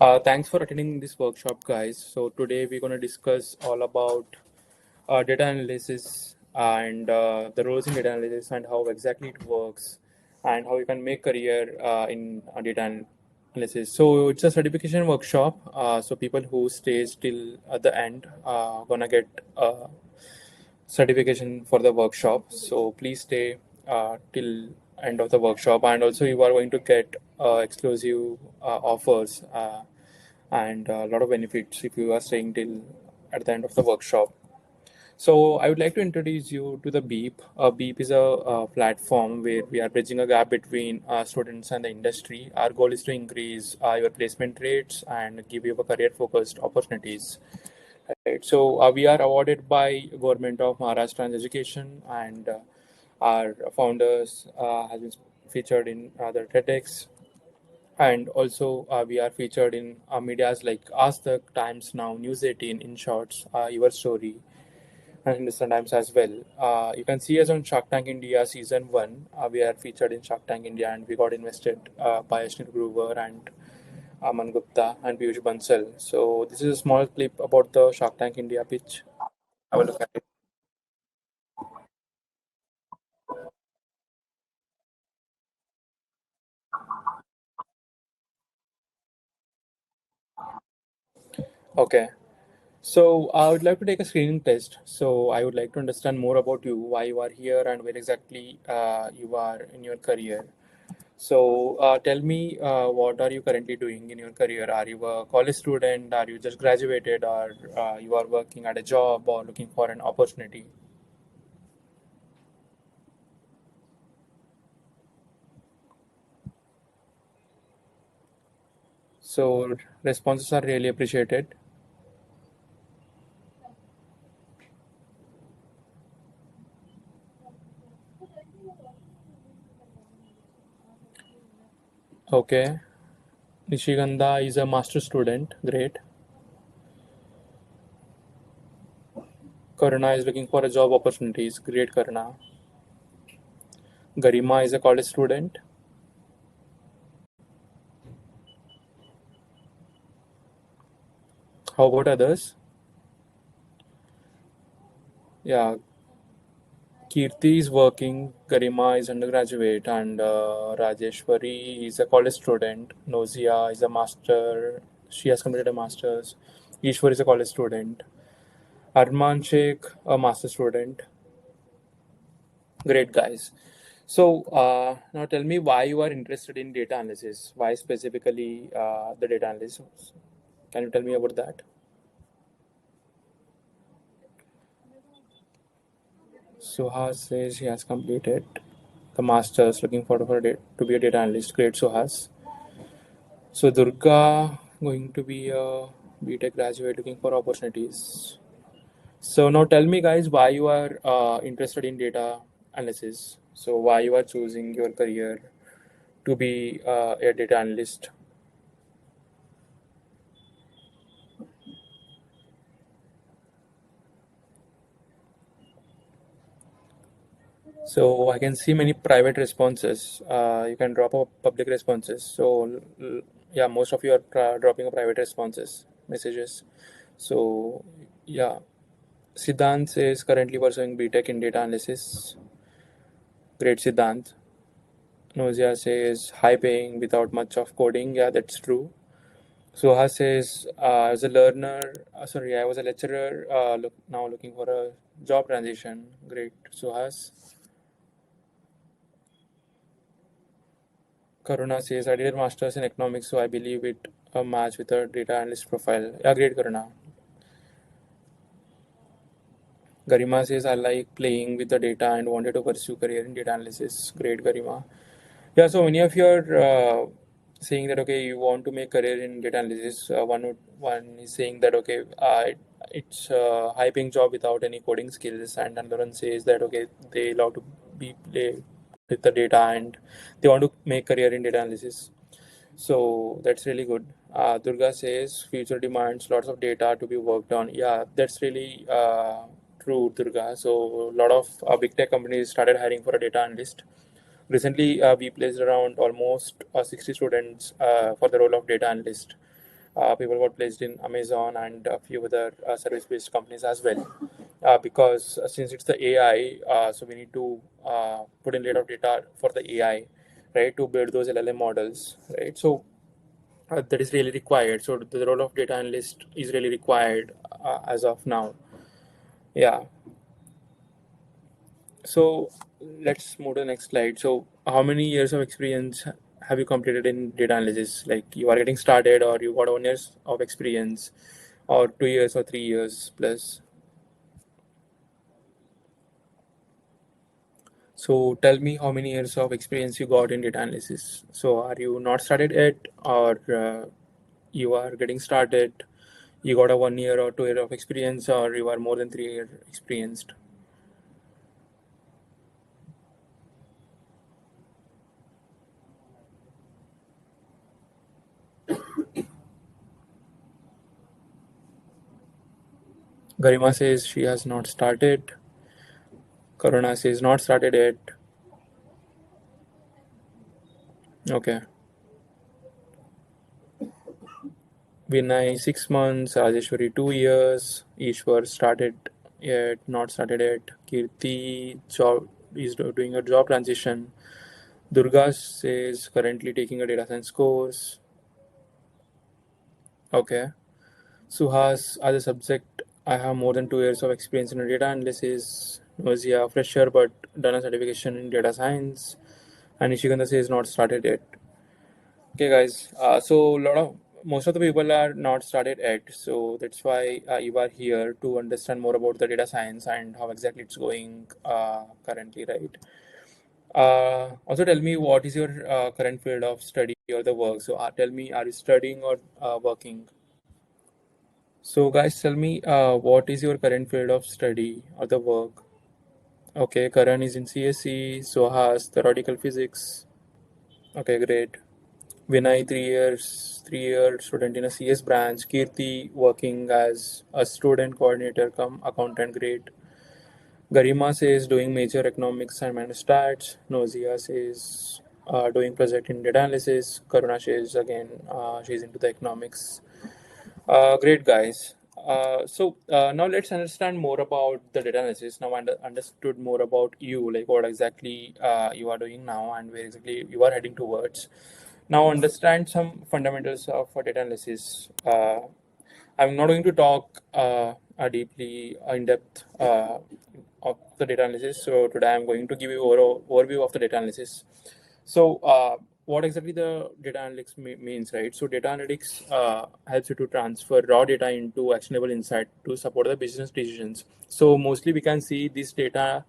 Thanks for attending this workshop, guys. So today we're going to discuss all about data analysis and the roles in data analysis and how exactly it works and how you can make career in analysis. So it's a certification workshop. So people who stays till at the end gonna get certification for the workshop. So please stay till end of the workshop, and also you are going to get exclusive offers and a lot of benefits if you are staying till at the end of the workshop. So I would like to introduce you to the Beep. Beep is a platform where we are bridging a gap between students and the industry. Our goal is to increase your placement rates and give you a career-focused opportunities. Right. So we are awarded by Government of Maharashtra Education, and our founders has been featured in other TEDx, and also we are featured in medias like Ask the Times Now, News 18, In Shorts, Your Story, and Hindustan Times as well. You can see us on Shark Tank India season one. We are featured in Shark Tank India, and we got invested by Ashnil Gruber and Aman Gupta and Piyush Bansal. So this is a small clip about the Shark Tank India pitch. Have a look at it. Okay. So I would like to take a screening test. So I would like to understand more about you, why you are here, and where exactly you are in your career. So tell me, what are you currently doing in your career? Are you a college student? Are you just graduated? Or you are working at a job or looking for an opportunity? So responses are really appreciated. Okay. Nishiganda is a master student. Great. Karuna is looking for a job opportunities. Great, Karuna. Garima is a college student. How about others? Yeah, Kirti is working, Garima is undergraduate, and Rajeshwari is a college student. Nozia is a master. She has completed a master's. Ishwar is a college student. Arman Sheikh, a master student. Great guys. So now tell me why you are interested in data analysis. Why specifically the data analysis? Can you tell me about that? Suhas says he has completed the master's, looking forward for to be a data analyst. Great, Suhas. So Durga going to be a BTech graduate looking for opportunities. So now tell me guys why you are interested in data analysis. So why you are choosing your career to be a data analyst. So I can see many private responses. You can drop a public responses. So yeah, most of you are dropping a private responses messages. So yeah, Siddhant is currently pursuing BTech in data analysis. Great, Siddhant. Nausea says high paying without much of coding. Yeah, that's true. Suha says as a learner, sorry, I was a lecturer. Now looking for a job transition. Great, Suhas. Karuna says I did a master's in economics, so I believe it a match with a data analyst profile. Yeah, great, Karuna. Garima says I like playing with the data and wanted to pursue career in data analysis. Great, Garima. Yeah, so many of you are saying that okay, you want to make career in data analysis. One is saying that okay, it's a high paying job without any coding skills, and another one says that okay, they love to be play with the data and they want to make career in data analysis. So that's really good. Durga says future demands lots of data to be worked on. Yeah, that's really true, Durga. So a lot of big tech companies started hiring for a data analyst. Recently, we placed around almost 60 students for the role of data analyst. People got placed in Amazon and a few other service-based companies as well. Because since it's the AI, so we need to put in a lot of data for the AI, right, to build those LLM models, right? So that is really required. So the role of data analyst is really required as of now. Yeah. So let's move to the next slide. So how many years of experience have you completed in data analysis? Like you are getting started, or you got 1 year of experience, or 2 years or 3 years plus? So tell me how many years of experience you got in data analysis. So are you not started yet, or you are getting started? You got a 1 year or 2 year of experience, or you are more than 3 year experienced? Garima says she has not started. Karuna says not started yet. Okay. Vinay 6 months. Rajeshwari 2 years. Ishwar started yet, not started yet. Kirti job is doing a job transition. Durga says currently taking a data science course. Okay. Suhas, as a subject, I have more than 2 years of experience in data analysis. Was a fresher but done a certification in data science. And Ishiganda says not started yet. Okay, guys. So a lot of most of the people are not started yet. So that's why you are here to understand more about the data science and how exactly it's going currently, right? Also, tell me what is your current field of study or the work. So, tell me, are you studying or working? So, guys, tell me what is your current field of study or the work? Okay, Karan is in CSE, Sohas, theoretical physics. Okay, great. Vinay, 3 years, 3 year student in a CS branch. Kirti working as a student coordinator come accountant, great. Garima says doing major economics and minor stats. Nozia says doing project in data analysis. Karuna says again she's into the economics. Great guys. So now let's understand more about the data analysis. Now understood more about you, like what exactly you are doing now and where exactly you are heading towards. Now understand some fundamentals of data analysis. I'm not going to talk a deeply in depth of the data analysis. So today I'm going to give you overview of the data analysis. So what exactly the data analytics means, right? So data analytics helps you to transfer raw data into actionable insight to support the business decisions. So mostly we can see this data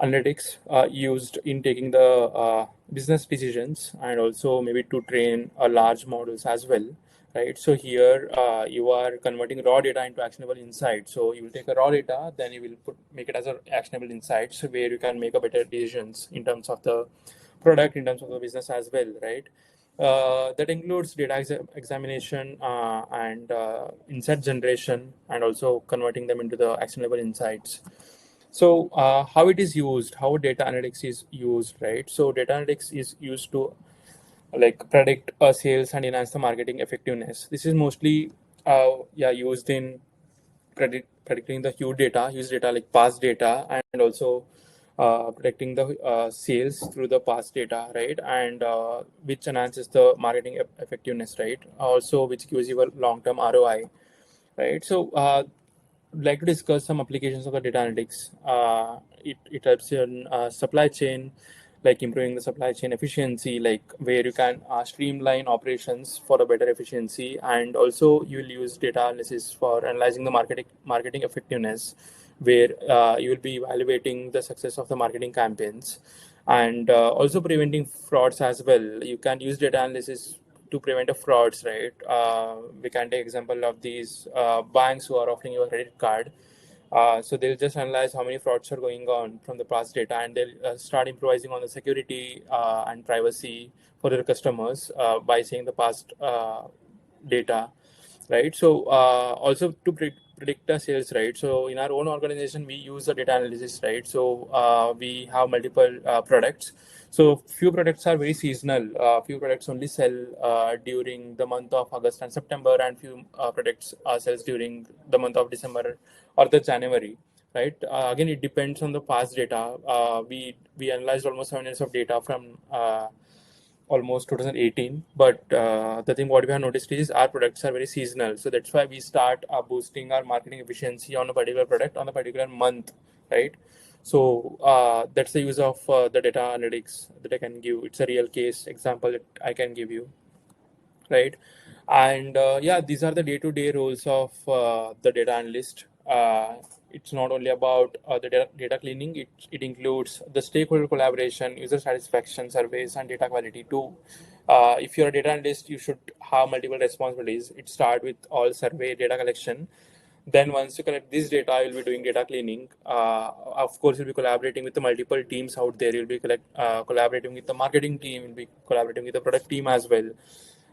analytics used in taking the business decisions and also maybe to train large models as well, right? So here you are converting raw data into actionable insights. So you will take a raw data, then you will make it as an actionable insights where you can make a better decisions in terms of the product, in terms of the business as well, right? That includes data examination and insight generation and also converting them into the actionable insights. So, how it is used, how data analytics is used, right? So, data analytics is used to like predict sales and enhance the marketing effectiveness. This is mostly, yeah, used in predicting the huge data like past data, and also predicting the sales through the past data, right? And which enhances the marketing effectiveness, right? Also, which gives you a long-term ROI, right? So, like to discuss some applications of the data analytics. It helps in supply chain, like improving the supply chain efficiency, like where you can streamline operations for a better efficiency, and also you will use data analysis for analyzing the marketing effectiveness, where you will be evaluating the success of the marketing campaigns, and also preventing frauds as well. You can use data analysis to prevent the frauds, right? We can take example of these banks who are offering you a credit card. So they'll just analyze how many frauds are going on from the past data, and they'll start improvising on the security and privacy for their customers by seeing the past data. right? So also to predict the sales, right? So in our own organization, we use the data analysis, right? So we have multiple products. So few products are very seasonal. Few products only sell during the month of August and September, and few products sells during the month of December or the January, right? Again, it depends on the past data. We analyzed almost 7 years of data from almost 2018, but the thing what we have noticed is our products are very seasonal, so that's why we start boosting our marketing efficiency on a particular product on a particular month, right? So that's the use of the data analytics that I can give. It's a real case example that I can give you, right? And yeah, these are the day-to-day roles of the data analyst. It's not only about the data cleaning, it includes the stakeholder collaboration, user satisfaction surveys, and data quality too. If you're a data analyst, you should have multiple responsibilities. It starts with all survey data collection. Then once you collect this data, you'll be doing data cleaning. Of course, you'll be collaborating with the multiple teams out there. You'll be collaborating with the marketing team. You'll be collaborating with the product team as well,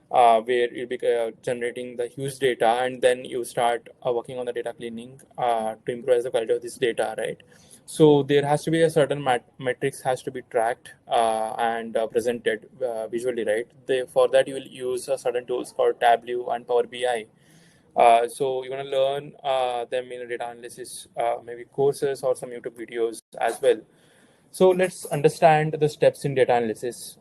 where you'll be generating the huge data, and then you start working on the data cleaning to improve the quality of this data, right? So there has to be a certain metrics has to be tracked and presented visually, right? For that, you will use certain tools called Tableau and Power BI. So you're gonna learn them in data analysis, maybe courses or some YouTube videos as well. So let's understand the steps in data analysis.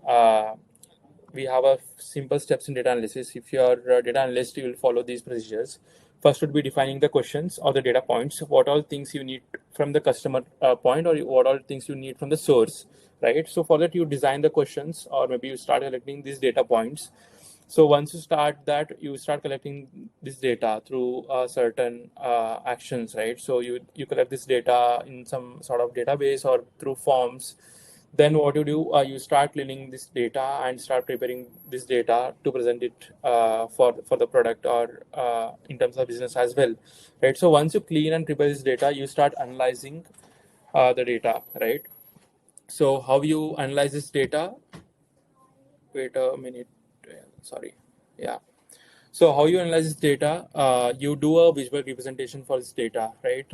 We have a simple steps in data analysis. If you're a data analyst, you will follow these procedures. First would be defining the questions or the data points. What all things you need from the customer point, or what all things you need from the source, right? So for that, you design the questions, or maybe you start collecting these data points. So once you start that, you start collecting this data through certain actions, right? So you collect this data in some sort of database or through forms. Then what you do, you start cleaning this data and start preparing this data to present it for the product or in terms of business as well, right? So once you clean and prepare this data, you start analyzing the data, right? So how you analyze this data? Wait a minute. Sorry. Yeah. So how you analyze this data? You do a visual representation for this data, right?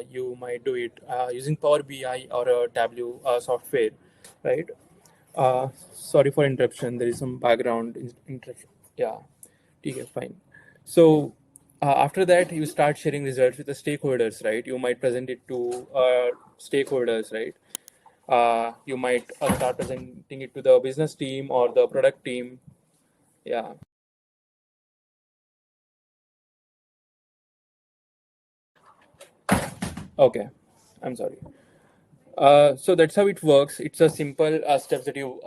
You might do it using Power BI or a Tableau software, right? Sorry for interruption. There is some background interruption. Yeah, okay, fine. So after that, you start sharing results with the stakeholders, right? You might present it to stakeholders, right? You might start presenting it to the business team or the product team. Yeah. Okay. I'm sorry. So that's how it works. It's a simple steps that you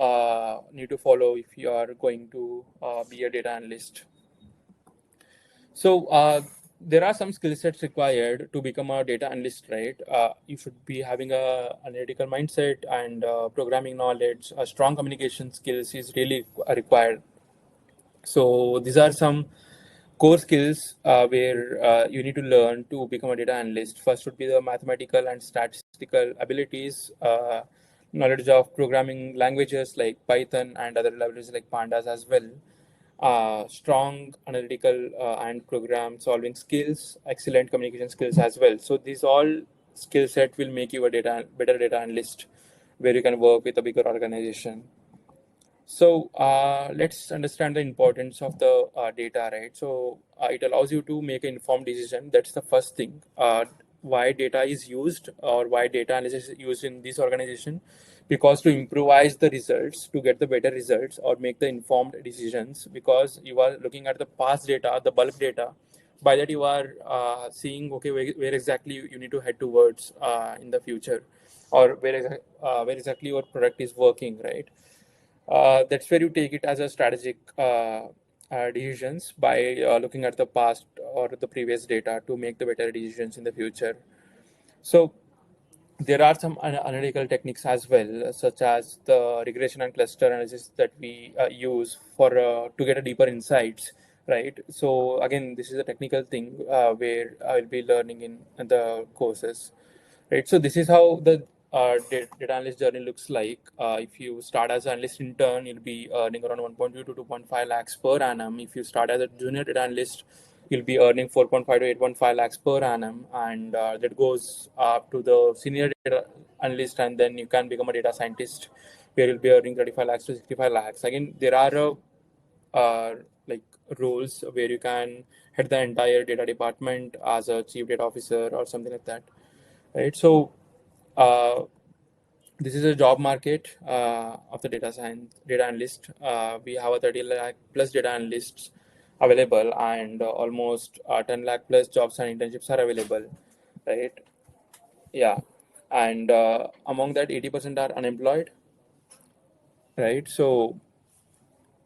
need to follow if you are going to be a data analyst. So there are some skill sets required to become a data analyst, right? You should be having a analytical mindset and programming knowledge. Strong communication skills is really required. So these are some core skills where you need to learn to become a data analyst. First would be the mathematical and statistical abilities, knowledge of programming languages like Python and other languages like pandas as well. Strong analytical and program solving skills, excellent communication skills as well. So these all skill set will make you a better data analyst, where you can work with a bigger organization. So let's understand the importance of the data, right? So it allows you to make an informed decision. That's the first thing. Why data is used, or why data analysis is used in this organization? Because to improvise the results, to get the better results, or make the informed decisions. Because you are looking at the past data, the bulk data. By that you are seeing, okay, where exactly you need to head towards in the future, or where exactly your product is working, right? That's where you take it as a strategic decisions by looking at the past or the previous data to make the better decisions in the future. So there are some analytical techniques as well, such as the regression and cluster analysis that we use for to get a deeper insights, right? So again, this is a technical thing where I will be learning in the courses, right? So this is how the data analyst journey looks like. If you start as an analyst intern, you'll be earning around 1.2 to 2.5 lakhs per annum. If you start as a junior data analyst, you'll be earning 4.5 to 8.5 lakhs per annum, and that goes up to the senior data analyst, and then you can become a data scientist where you'll be earning 35 lakhs to 65 lakhs. Again, there are uh, like roles where you can head the entire data department as a chief data officer or something like that, right? So uh, this is a job market of the data science data analyst. We have a 30 lakh plus data analysts available, and almost 10 lakh plus jobs and internships are available, right? Yeah, and among that 80% are unemployed, right? So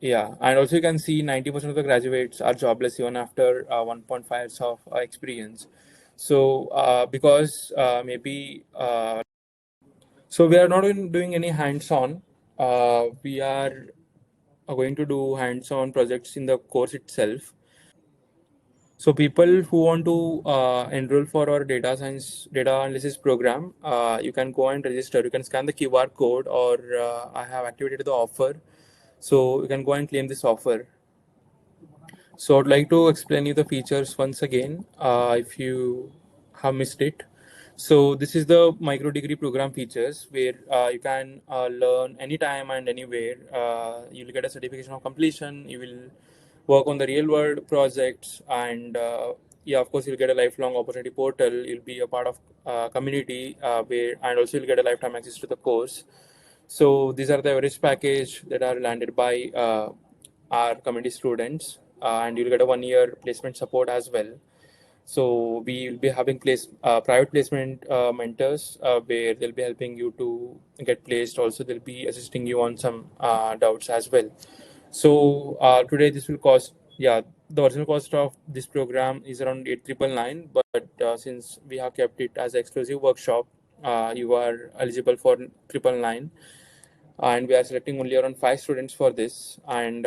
yeah, and also you can see 90% of the graduates are jobless even after 1.5 years of experience. So because maybe so we are not doing any hands-on. We are going to do hands-on projects in the course itself. So people who want to enroll for our data science data analysis program, you can go and register. You can scan the QR code, or I have activated the offer, so you can go and claim this offer. So I'd like to explain you the features once again, if you have missed it. So this is the micro degree program features where you can learn anytime and anywhere. You'll get a certification of completion. You will work on the real world projects, and yeah, of course, you'll get a lifelong opportunity portal. You'll be a part of community where, and also you'll get a lifetime access to the course. So these are the average package that are landed by our community students, and you'll get a 1 year placement support as well. So we will be having private placement mentors where they'll be helping you to get placed. Also, they'll be assisting you on some doubts as well. So today this will cost, yeah, the original cost of this program is around 8,999, but since we have kept it as an exclusive workshop, you are eligible for 999, and we are selecting only around 5 students for this, and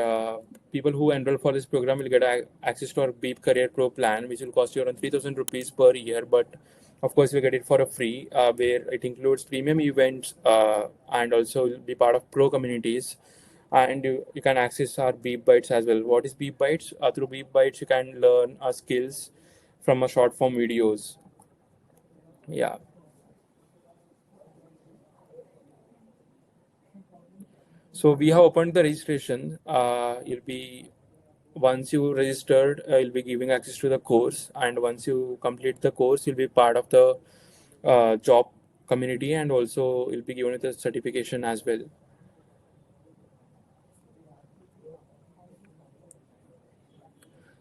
people who enroll for this program will get access to our Beep Career Pro plan, which will cost you around 3,000 rupees per year, but of course you get it for a free, where it includes premium events, and also will be part of pro communities, and you can access our Beep Bytes as well. What is Beep Bytes? Through Beep Bytes you can learn skills from a short form videos. Yeah. So we have opened the registration. You'll be Once you registered, you'll be giving access to the course, and once you complete the course, you'll be part of the job community, and also you'll be given with a certification as well.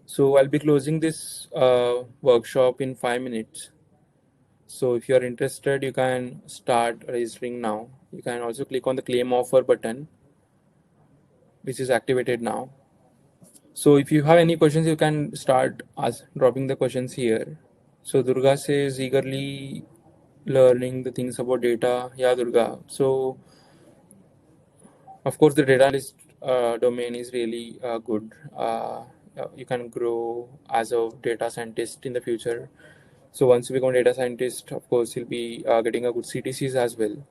So I'll be closing this workshop in 5 minutes. So if you are interested, you can start registering now. You can also click on the claim offer button, which is activated now. So if you have any questions, you can start dropping the questions here. So Durga says eagerly learning the things about data. Yeah, Durga. So of course, the data analyst domain is really good. You can grow as a data scientist in the future. So once you become a data scientist, of course, you'll be getting a good CTCs as well.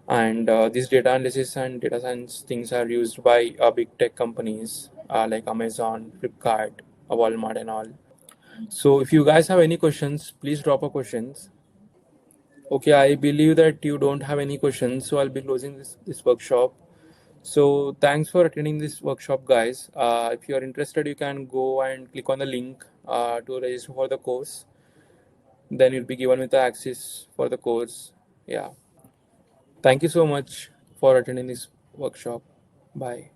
And these data analysis and data science things are used by big tech companies like Amazon, Flipkart, Walmart, and all. So if you guys have any questions, please drop a questions. Okay, I believe that you don't have any questions, so I'll be closing this workshop. So thanks for attending this workshop, guys. If you are interested, you can go and click on the link to register for the course. Then you'll be given with the access for the course. Yeah. Thank you so much for attending this workshop. Bye.